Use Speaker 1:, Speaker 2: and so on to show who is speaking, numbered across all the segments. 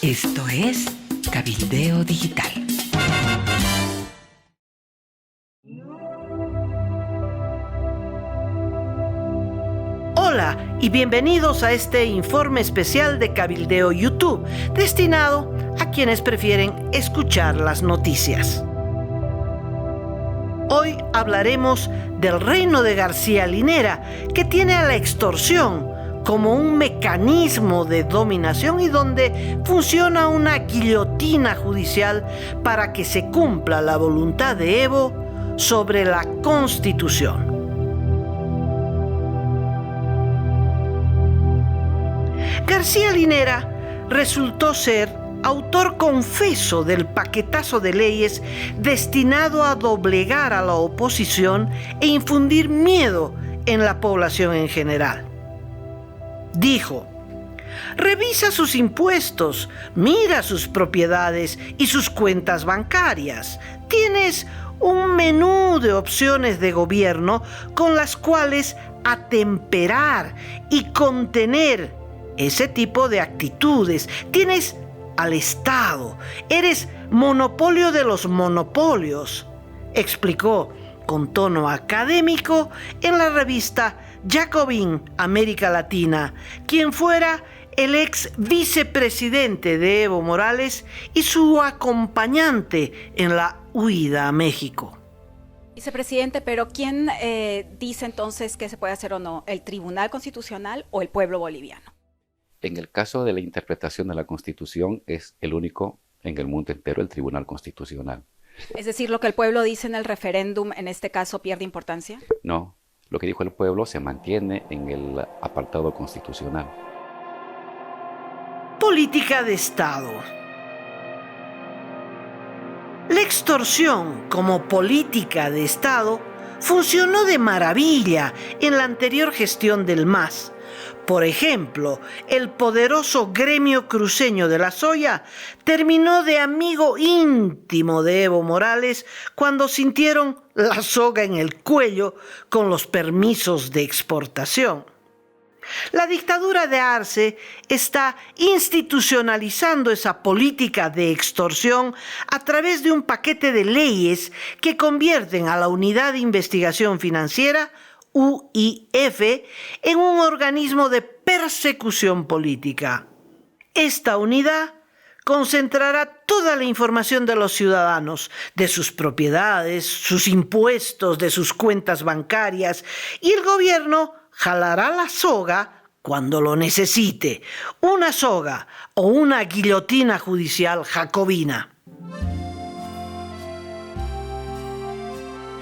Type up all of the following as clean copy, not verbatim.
Speaker 1: Esto es Cabildeo Digital.
Speaker 2: Hola y bienvenidos a este informe especial de Cabildeo YouTube, destinado a quienes prefieren escuchar las noticias. Hoy hablaremos del reino de García Linera, que tiene a la extorsión como un mecanismo de dominación y donde funciona una guillotina judicial para que se cumpla la voluntad de Evo sobre la Constitución. García Linera resultó ser autor confeso del paquetazo de leyes destinado a doblegar a la oposición e infundir miedo en la población en general. Dijo: revisa sus impuestos, mira sus propiedades y sus cuentas bancarias. Tienes un menú de opciones de gobierno con las cuales atemperar y contener ese tipo de actitudes. Tienes al Estado, eres monopolio de los monopolios, explicó con tono académico en la revista Jacobin América Latina, quien fuera el ex vicepresidente de Evo Morales y su acompañante en la huida a México.
Speaker 3: Vicepresidente, pero ¿quién dice entonces qué se puede hacer o no? ¿El Tribunal Constitucional o el pueblo boliviano?
Speaker 4: En el caso de la interpretación de la Constitución, es el único en el mundo entero el Tribunal Constitucional.
Speaker 3: Es decir, lo que el pueblo dice en el referéndum, en este caso, ¿pierde importancia?
Speaker 4: No, lo que dijo el pueblo se mantiene en el apartado constitucional.
Speaker 2: Política de Estado. La extorsión como política de Estado funcionó de maravilla en la anterior gestión del MAS. Por ejemplo, el poderoso gremio cruceño de la soya terminó de amigo íntimo de Evo Morales cuando sintieron la soga en el cuello con los permisos de exportación. La dictadura de Arce está institucionalizando esa política de extorsión a través de un paquete de leyes que convierten a la Unidad de Investigación Financiera, UIF, en un organismo de persecución política. Esta unidad concentrará toda la información de los ciudadanos, de sus propiedades, sus impuestos, de sus cuentas bancarias, y el gobierno jalará la soga cuando lo necesite, una soga o una guillotina judicial jacobina.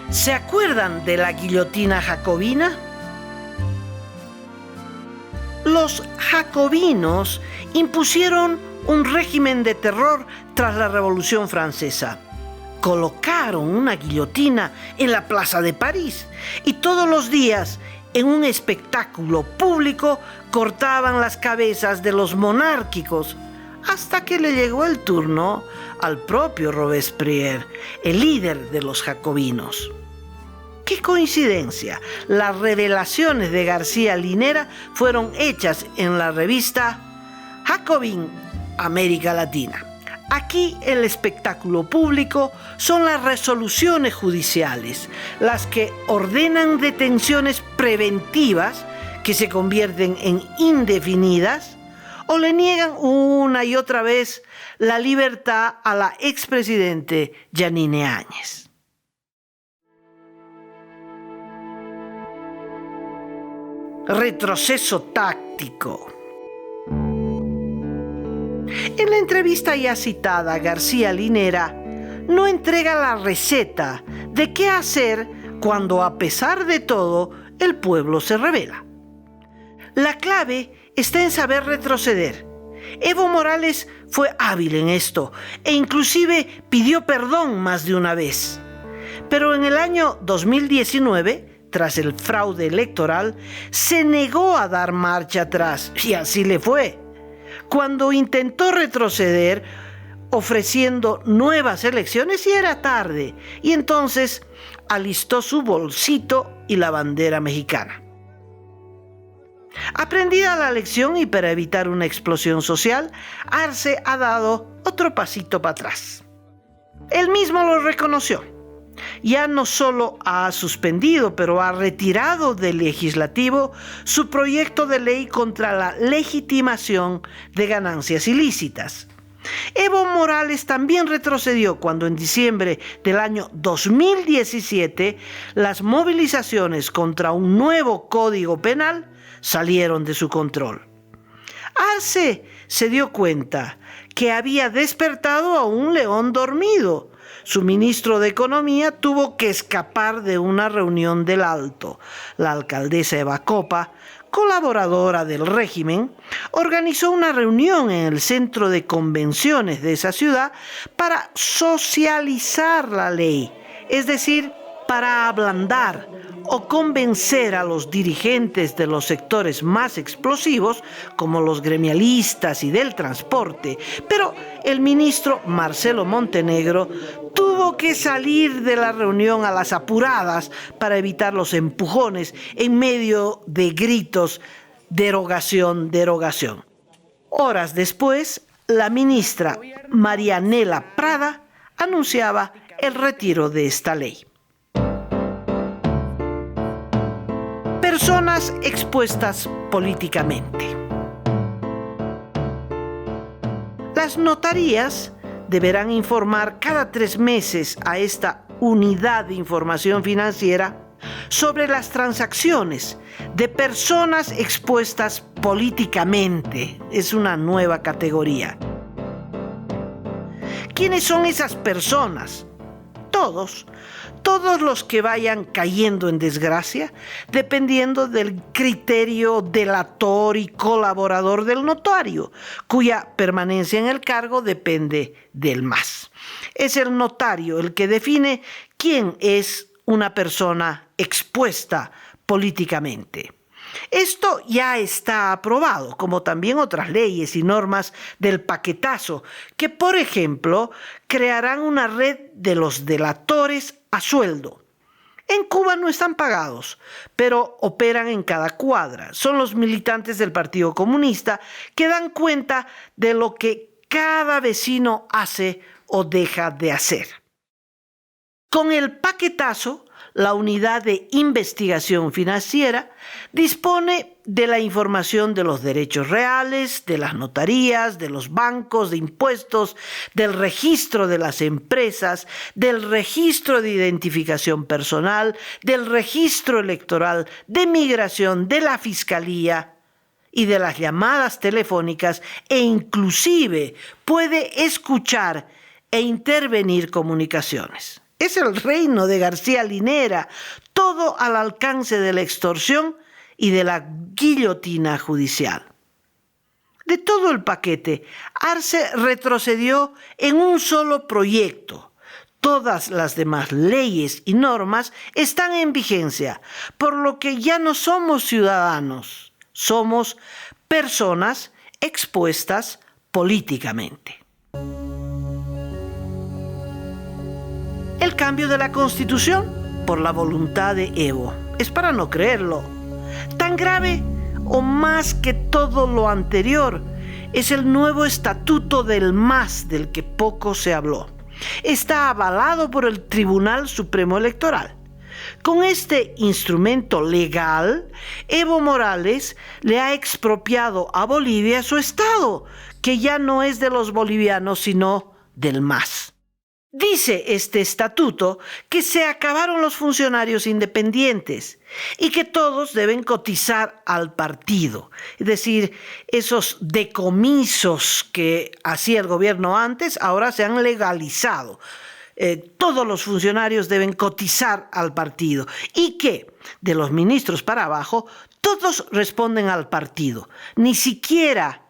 Speaker 2: ¿Se acuerdan de la guillotina jacobina? Los jacobinos impusieron un régimen de terror tras la Revolución Francesa. Colocaron una guillotina en la Plaza de París y todos los días, en un espectáculo público, cortaban las cabezas de los monárquicos hasta que le llegó el turno al propio Robespierre, el líder de los jacobinos. ¡Qué coincidencia! Las revelaciones de García Linera fueron hechas en la revista Jacobin América Latina. Aquí el espectáculo público son las resoluciones judiciales, las que ordenan detenciones preventivas que se convierten en indefinidas o le niegan una y otra vez la libertad a la expresidente Yanine Áñez. Retroceso táctico. En la entrevista ya citada, García Linera no entrega la receta de qué hacer cuando, a pesar de todo, el pueblo se rebela. La clave está en saber retroceder. Evo Morales fue hábil en esto e inclusive pidió perdón más de una vez. Pero en el año 2019, tras el fraude electoral, se negó a dar marcha atrás y así le fue. Cuando intentó retroceder ofreciendo nuevas elecciones, ya era tarde, y entonces alistó su bolsito y la bandera mexicana. Aprendida la lección y para evitar una explosión social, Arce ha dado otro pasito para atrás. Él mismo lo reconoció. Ya no solo ha suspendido, pero ha retirado del legislativo su proyecto de ley contra la legitimación de ganancias ilícitas. Evo Morales también retrocedió cuando en diciembre del año 2017 las movilizaciones contra un nuevo código penal salieron de su control. Arce se dio cuenta que había despertado a un león dormido. Su ministro de Economía tuvo que escapar de una reunión del Alto. La alcaldesa Eva Copa, colaboradora del régimen, organizó una reunión en el centro de convenciones de esa ciudad para socializar la ley, es decir, para ablandar o convencer a los dirigentes de los sectores más explosivos, como los gremialistas y del transporte. Pero el ministro Marcelo Montenegro tuvo que salir de la reunión a las apuradas para evitar los empujones en medio de gritos: derogación, derogación. Horas después, la ministra Marianela Prada anunciaba el retiro de esta ley. Personas expuestas políticamente. Las notarías deberán informar cada 3 meses a esta unidad de información financiera sobre las transacciones de personas expuestas políticamente. Es una nueva categoría. ¿Quiénes son esas personas? Todos los que vayan cayendo en desgracia, dependiendo del criterio delator y colaborador del notario, cuya permanencia en el cargo depende del MAS. Es el notario el que define quién es una persona expuesta políticamente. Esto ya está aprobado, como también otras leyes y normas del paquetazo, que, por ejemplo, crearán una red de los delatores a sueldo. En Cuba no están pagados, pero operan en cada cuadra. Son los militantes del Partido Comunista que dan cuenta de lo que cada vecino hace o deja de hacer. Con el paquetazo, la unidad de investigación financiera dispone de la información de los derechos reales, de las notarías, de los bancos, de impuestos, del registro de las empresas, del registro de identificación personal, del registro electoral, de migración, de la fiscalía y de las llamadas telefónicas, e inclusive puede escuchar e intervenir comunicaciones. Es el reino de García Linera, todo al alcance de la extorsión y de la guillotina judicial. De todo el paquete, Arce retrocedió en un solo proyecto. Todas las demás leyes y normas están en vigencia, por lo que ya no somos ciudadanos, somos personas expuestas políticamente. El cambio de la Constitución por la voluntad de Evo. Es para no creerlo. Tan grave o más que todo lo anterior es el nuevo estatuto del MAS, del que poco se habló. Está avalado por el Tribunal Supremo Electoral. Con este instrumento legal, Evo Morales le ha expropiado a Bolivia su estado, que ya no es de los bolivianos, sino del MAS. Dice este estatuto que se acabaron los funcionarios independientes y que todos deben cotizar al partido. Es decir, esos decomisos que hacía el gobierno antes ahora se han legalizado. Todos los funcionarios deben cotizar al partido y que, de los ministros para abajo, todos responden al partido. Ni siquiera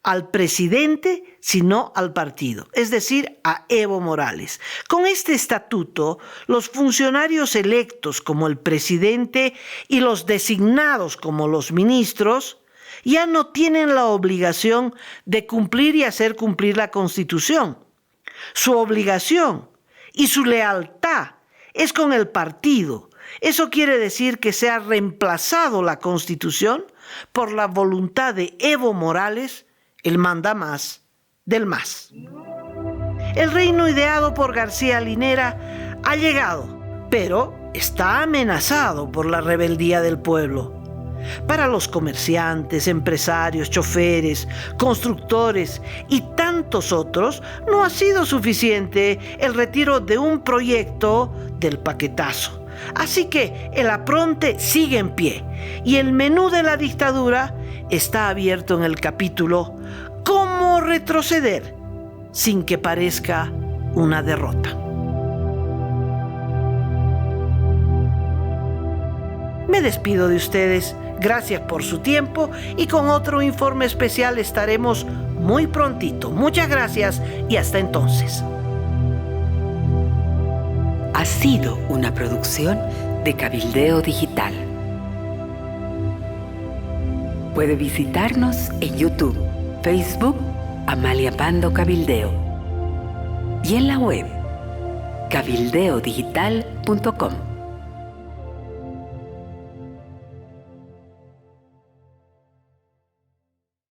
Speaker 2: al presidente, sino al partido, es decir, a Evo Morales. Con este estatuto, los funcionarios electos como el presidente y los designados como los ministros ya no tienen la obligación de cumplir y hacer cumplir la Constitución. Su obligación y su lealtad es con el partido. Eso quiere decir que se ha reemplazado la Constitución por la voluntad de Evo Morales, el mandamás del MAS. El reino ideado por García Linera ha llegado, pero está amenazado por la rebeldía del pueblo. Para los comerciantes, empresarios, choferes, constructores y tantos otros, no ha sido suficiente el retiro de un proyecto del paquetazo. Así que el apronte sigue en pie y el menú de la dictadura está abierto en el capítulo ¿Cómo retroceder sin que parezca una derrota? Me despido de ustedes. Gracias por su tiempo y con otro informe especial estaremos muy prontito. Muchas gracias y hasta entonces.
Speaker 1: Ha sido una producción de Cabildeo Digital. Puede visitarnos en YouTube, Facebook, Amalia Pando Cabildeo y en la web cabildeodigital.com.